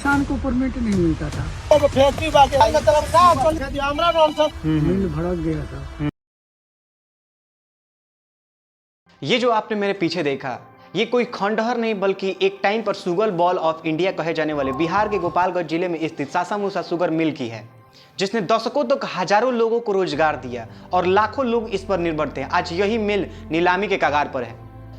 किसान को परमिट नहीं मिलता था, मिल भड़क गया था। ये जो आपने मेरे पीछे देखा, ये कोई खंडहर नहीं बल्कि एक टाइम पर सुगर बॉल ऑफ इंडिया कहे जाने वाले बिहार के गोपालगंज जिले में स्थित सासामूसा शुगर मिल की है, जिसने दशकों तक हजारों लोगों को रोजगार दिया और लाखों लोग इस पर निर्भर थे। आज यही मिल नीलामी के कगार पर है।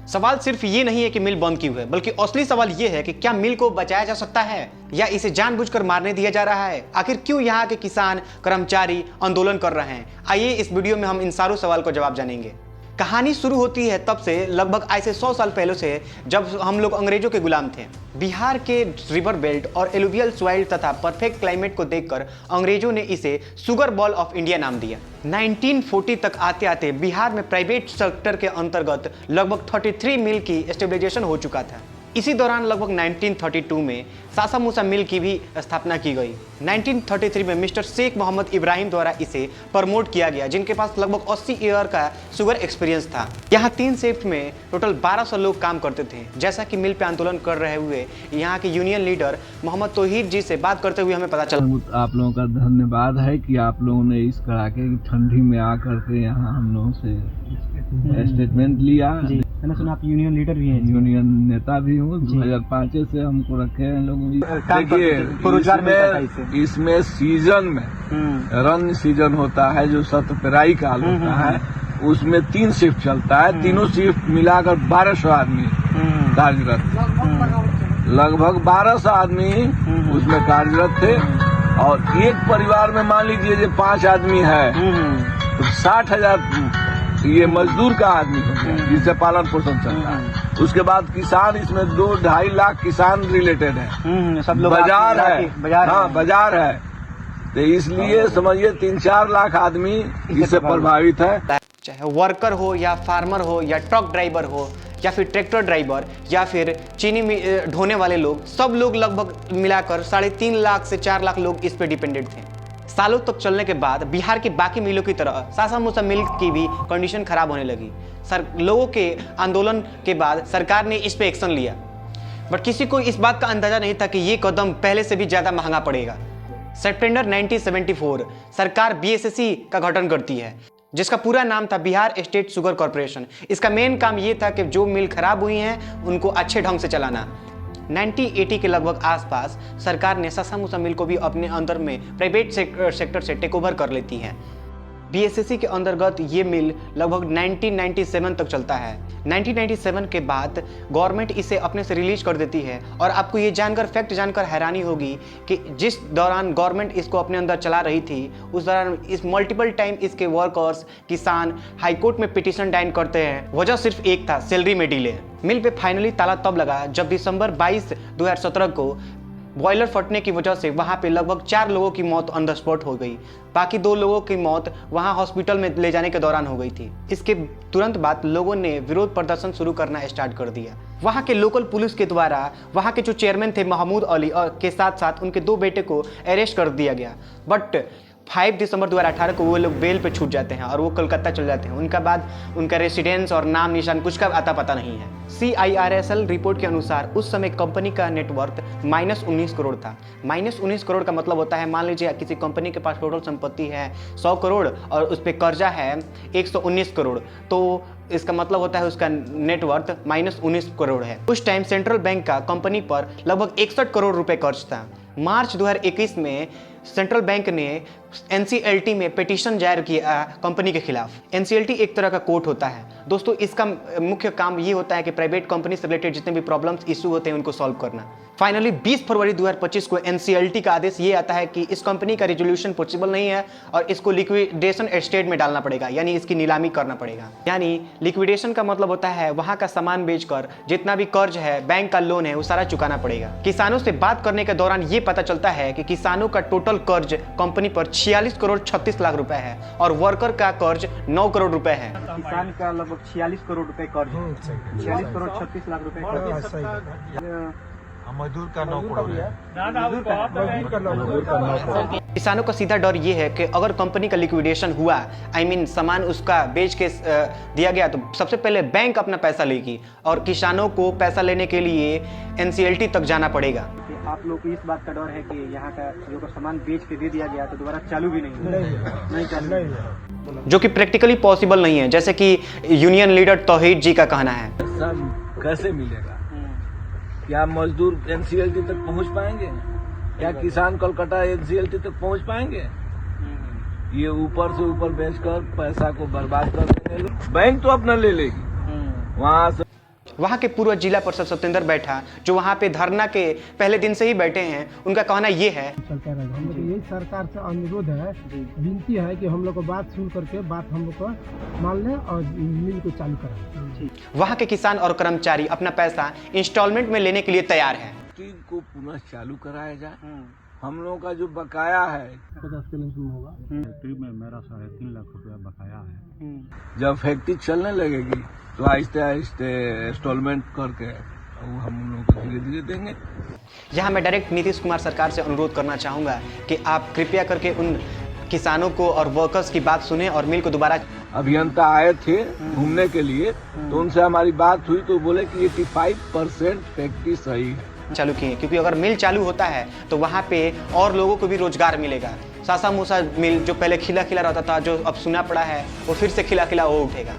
सवाल सिर्फ ये नहीं है कि मिल बंद क्यों है, बल्कि असली सवाल ये है कि क्या मिल को बचाया जा सकता है या इसे जानबूझकर मारने दिया जा रहा है। आखिर क्यों यहाँ के किसान कर्मचारी आंदोलन कर रहे हैं? आइए इस वीडियो में हम इन सारों सवाल को जवाब जानेंगे। कहानी शुरू होती है तब से, लगभग आज से 100 साल पहले से, जब हम लोग अंग्रेजों के गुलाम थे। बिहार के रिवर बेल्ट और एलुवियल सॉइल तथा परफेक्ट क्लाइमेट को देखकर अंग्रेजों ने इसे शुगर बॉल ऑफ इंडिया नाम दिया। 1940 तक आते आते बिहार में प्राइवेट सेक्टर के अंतर्गत लगभग 33 मिल की एस्टेब्लिशेशन हो चुका था। इसी दौरान लगभग 1932 में सासामूसा मिल की भी स्थापना की गई। 1933 में मिस्टर शेख मोहम्मद इब्राहिम द्वारा इसे प्रमोट किया गया, जिनके पास लगभग 80 ईयर का शुगर एक्सपीरियंस था। यहाँ 3 शिफ्ट में टोटल 1200 लोग काम करते थे। जैसा कि मिल पे आंदोलन कर रहे हुए यहाँ के यूनियन लीडर मोहम्मद तौहीद जी से बात करते हुए हमें पता चला। आप लोगों का धन्यवाद है कि आप लोगों ने इस कड़ाके की ठंडी में आकर के यहाँ हम लोगों से स्टेटमेंट लिया। मैंने सुना आप यूनियन लीडर भी हैं। यूनियन नेता भी हूँ। 2005 से हमको रखे हैं लोगों। देखिए, इसमें सीजन में रन सीजन होता है, जो सतपेराई काल होता है, उसमें 3 शिफ्ट चलता है। तीनों शिफ्ट मिलाकर 1200 आदमी कार्यरत, लगभग 1200 आदमी उसमें कार्यरत थे। और एक परिवार में मान लीजिए जो 5 आदमी है तो 60,000 ये मजदूर का आदमी है जिससे पालन पोषण चलता है। उसके बाद किसान, इसमें 2-2.5 लाख किसान रिलेटेड है। सब लोग बाजार है, हाँ बाजार है। तो इसलिए समझिए 3-4 लाख आदमी इससे प्रभावित है। चाहे वर्कर हो या फार्मर हो या ट्रक ड्राइवर हो या फिर ट्रैक्टर ड्राइवर या फिर चीनी ढोने वाले लोग, सब लोग लगभग मिलाकर 3.5 लाख से 4 लाख लोग इस पे डिपेंडेंट थे। सालों तक चलने के बाद बिहार की बाकी मिलों की तरह सासामूसा मिल की भी कंडीशन खराब होने लगी। लोगों के आंदोलन के बाद सरकार ने इस पे एक्शन लिया, बट किसी को इस बात का अंदाजा नहीं था कि ये कदम पहले से भी ज्यादा महंगा पड़ेगा। सितंबर 1974 सरकार बीएसएससी का गठन करती है, जिसका पूरा नाम था बिहार स्टेट शुगर कॉर्पोरेशन। इसका मेन काम ये था कि जो मिल खराब हुई हैं उनको अच्छे ढंग से चलाना। 1980 के लगभग आसपास सरकार ने सासामूसा मिल को भी अपने अंदर में प्राइवेट सेक्टर से टेक ओवर कर लेती है। बीएसएससी के अंतर्गत ये मिल लगभग 1997 तक चलता है। 1997 के बाद गवर्नमेंट इसे अपने से रिलीज कर देती है। और आपको ये जानकर, फैक्ट जानकर हैरानी होगी कि जिस दौरान गवर्नमेंट इसको अपने अंदर चला रही थी, उस दौरान इस मल्टीपल टाइम इसके वर्कर्स, किसान हाईकोर्ट में पिटीशन दायर करते हैं। वजह सिर्फ एक था, सैलरी में डिले। मिल पे फाइनली ताला तब लगा जब दिसंबर 22, 2017 को बॉयलर फटने की वजह से वहां पे लगभग 4 लोगों की मौत ऑन द स्पॉट हो गई। बाकी 2 लोगों की मौत वहां हॉस्पिटल में ले जाने के दौरान हो गई थी। इसके तुरंत बाद लोगों ने विरोध प्रदर्शन शुरू करना स्टार्ट कर दिया। वहां के लोकल पुलिस के द्वारा वहां के जो चेयरमैन थे महमूद अली और के साथ साथ उनके 2 बेटे को अरेस्ट कर दिया गया। बट 5 दिसंबर 2018 को वो लोग बेल पे छूट जाते हैं और वो कलकत्ता चले जाते हैं। उनका बाद उनका रेसिडेंस और नाम निशान कुछ का आता पता नहीं है। CIRSL रिपोर्ट के अनुसार उस समय कंपनी का नेटवर्थ -19 करोड़ था। -19 करोड़ का मतलब होता है, मान लीजिए किसी कंपनी के पास टोटल संपत्ति है 100 करोड़ और उस पर कर्जा है 119 करोड़, तो इसका मतलब होता है उसका नेटवर्थ -19 करोड़ है। उस टाइम सेंट्रल बैंक का कंपनी पर लगभग 61 करोड़ रुपए कर्ज था। मार्च 2021 में सेंट्रल बैंक ने NCLT में पिटीशन दायर किया कंपनी के खिलाफ। NCLT एक तरह का कोर्ट होता है दोस्तों। इसका मुख्य काम ये होता है कि प्राइवेट कंपनी से रिलेटेड जितने भी प्रॉब्लम्स इशू होते हैं उनको सॉल्व करना। फाइनली 20 फरवरी 2025 को NCLT का आदेश ये आता है कि इस कंपनी का रेजोल्यूशन पॉसिबल नहीं है और इसको लिक्विडेशन स्टेट में डालना पड़ेगा, यानी इसकी नीलामी करना पड़ेगा। यानी लिक्विडेशन का मतलब होता है वहां का सामान बेचकर जितना भी कर्ज है, बैंक का लोन है, वो सारा चुकाना पड़ेगा। किसानों से बात करने के दौरान ये पता चलता है कि किसानों का टोटल कर्ज कंपनी पर 46 करोड़ 36 लाख रुपए है और वर्कर का कर्ज 9 करोड़ रुपए है। किसान का लगभग 46 करोड़ रुपए कर्ज, 46 करोड़ 36 लाख रुपए कर्ज। मजदूर का 9 करोड़ है। किसानों का सीधा डर ये है कि अगर कंपनी का लिक्विडेशन हुआ, सामान उसका बेच के दिया गया, तो सबसे पहले बैंक अपना पैसा लेगी और किसानों को पैसा लेने के लिए NCLT तक जाना पड़ेगा। आप लोग को इस बात का डर है कि यहाँ का जो सामान बेच के दे दिया गया तो दोबारा चालू भी नहीं चालू जो कि प्रैक्टिकली पॉसिबल नहीं है, जैसे कि यूनियन लीडर तौहीद जी का कहना है। सब कैसे मिलेगा? क्या मजदूर एनसीएलटी तक पहुंच पाएंगे? क्या किसान कोलकाता एनसीएलटी तक पहुंच पाएंगे? ये ऊपर से ऊपर बेचकर पैसा को बर्बाद कर देंगे लोग। बैंक तो अपना ले लेगी। वहाँ के पूर्व जिला परिषद सत्येंद्र बैठा, जो वहाँ पे धरना के पहले दिन से ही बैठे हैं, उनका कहना ये है। चलता रहेगा। हम लोग यही सरकार से अनुरोध है, विनती है कि हम लोग को बात सुन करके बात हम लोग को मान लें और मिल को चालू करें। वहाँ के किसान और कर्मचारी अपना पैसा इंस्टॉलमेंट में लेने के लिए तैयार हैं। को पुनः चालू कराया जाए। हम लोगों का जो बकाया है 50 के नहीं होगा। फैक्ट्री में मेरा 3.5 लाख रुपया बकाया है। जब फैक्ट्री चलने लगेगी तो आहिस्ते आहिस्ते इंस्टॉलमेंट करके वो हम लोगों को धीरे धीरे देंगे। यहाँ मैं डायरेक्ट नीतीश कुमार सरकार से अनुरोध करना चाहूँगा कि आप कृपया करके उन किसानों को और वर्कर्स की बात सुने और मिल को दोबारा। अभियंता आए थे घूमने के लिए, तो उनसे हमारी बात हुई तो बोले कि 85% फैक्ट्री सही है, चालू किए, क्योंकि अगर मिल चालू होता है तो वहाँ पे और लोगों को भी रोजगार मिलेगा। सासा मूसा मिल जो पहले खिला खिला रहता था, जो अब सुना पड़ा है, वो फिर से खिला खिला हो उठेगा।